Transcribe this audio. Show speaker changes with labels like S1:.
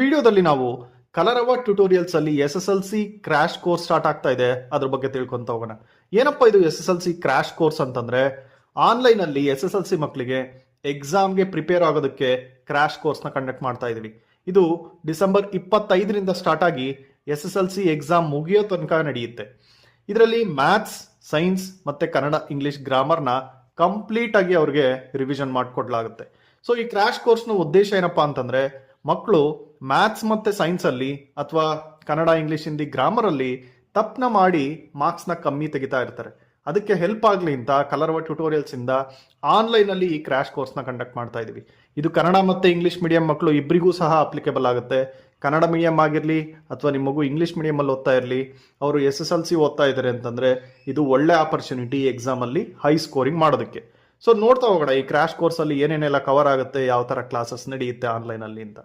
S1: ವಿಡಿಯೋದಲ್ಲಿ ನಾವು ಕಲರವ ಟ್ಯುಟೋರಿಯಲ್ಸ್ ಅಲ್ಲಿ SSLC ಕ್ರಾಶ್ ಕೋರ್ಸ್ ಸ್ಟಾರ್ಟ್ ಆಗ್ತಾ ಇದೆ, ಅದ್ರ ಬಗ್ಗೆ ತಿಳ್ಕೊಂತ ಹೋಗೋಣ. ಏನಪ್ಪಾ ಇದು SSLC ಕ್ರಾಶ್ ಕೋರ್ಸ್ ಅಂತಂದ್ರೆ, ಆನ್ಲೈನ್ ಅಲ್ಲಿ SSLC ಮಕ್ಕಳಿಗೆ ಎಕ್ಸಾಮ್ಗೆ ಪ್ರಿಪೇರ್ ಆಗೋದಕ್ಕೆ ಕ್ರಾಶ್ ಕೋರ್ಸ್ ನ ಕಂಡಕ್ಟ್ ಮಾಡ್ತಾ ಇದೀವಿ. ಇದು ಡಿಸೆಂಬರ್ 25ರಿಂದ ಸ್ಟಾರ್ಟ್ ಆಗಿ SSLC ಎಕ್ಸಾಮ್ ಮುಗಿಯೋ ತನಕ ನಡೆಯುತ್ತೆ. ಇದರಲ್ಲಿ ಮ್ಯಾಥ್ಸ್, ಸೈನ್ಸ್ ಮತ್ತೆ ಕನ್ನಡ, ಇಂಗ್ಲಿಷ್ ಗ್ರಾಮರ್ನ ಕಂಪ್ಲೀಟ್ ಆಗಿ ಅವ್ರಿಗೆ ರಿವಿಷನ್ ಮಾಡಿಕೊಡ್ಲಾಗುತ್ತೆ. ಸೊ ಈ ಕ್ರಾಶ್ ಕೋರ್ಸ್ನ ಉದ್ದೇಶ ಏನಪ್ಪಾ ಅಂತಂದ್ರೆ, ಮಕ್ಕಳು ಮ್ಯಾಥ್ಸ್ ಮತ್ತೆ ಸೈನ್ಸ್ ಅಲ್ಲಿ ಅಥವಾ ಕನ್ನಡ, ಇಂಗ್ಲಿಷ್, ಹಿಂದಿ, ಗ್ರಾಮರ್ ಅಲ್ಲಿ ತಪ್ಪನ ಮಾಡಿ ಮಾರ್ಕ್ಸ್ ನ ಕಮ್ಮಿ ತೆಗಿತಾ ಇರ್ತಾರೆ. ಅದಕ್ಕೆ ಹೆಲ್ಪ್ ಆಗ್ಲಿ ಅಂತ ಕಲರವ ಟ್ಯುಟೋರಿಯಲ್ಸ್ ಇಂದ ಆನ್ಲೈನ್ ಅಲ್ಲಿ ಈ ಕ್ರಾಶ್ ಕೋರ್ಸ್ ನ ಕಂಡಕ್ಟ್ ಮಾಡ್ತಾ ಇದೀವಿ. ಇದು ಕನ್ನಡ ಮತ್ತೆ ಇಂಗ್ಲಿಷ್ ಮೀಡಿಯಂ ಮಕ್ಕಳು ಇಬ್ಬರಿಗೂ ಸಹ ಅಪ್ಲಿಕೇಬಲ್ ಆಗುತ್ತೆ. ಕನ್ನಡ ಮೀಡಿಯಂ ಆಗಿರ್ಲಿ ಅಥವಾ ನಿಮ್ಮ ಮಗು ಇಂಗ್ಲಿಷ್ ಮೀಡಿಯಂ ಅಲ್ಲಿ ಓದ್ತಾ ಇರಲಿ, ಅವರು SSLC ಓದ್ತಾ ಇದ್ದಾರೆ ಅಂತಂದ್ರೆ ಇದು ಒಳ್ಳೆ ಆಪರ್ಚುನಿಟಿ ಎಕ್ಸಾಮ್ ಅಲ್ಲಿ ಹೈ ಸ್ಕೋರಿಂಗ್ ಮಾಡೋದಕ್ಕೆ. ಸೊ ನೋಡ್ತಾ ಹೋಗೋಣ ಈ ಕ್ರಾಶ್ ಕೋರ್ಸ್ ಅಲ್ಲಿ ಏನೇನೆಲ್ಲ ಕವರ್ ಆಗುತ್ತೆ, ಯಾವ ತರ ಕ್ಲಾಸಸ್ ನಡೆಯುತ್ತೆ ಆನ್ಲೈನ್ ಅಲ್ಲಿ ಅಂತ.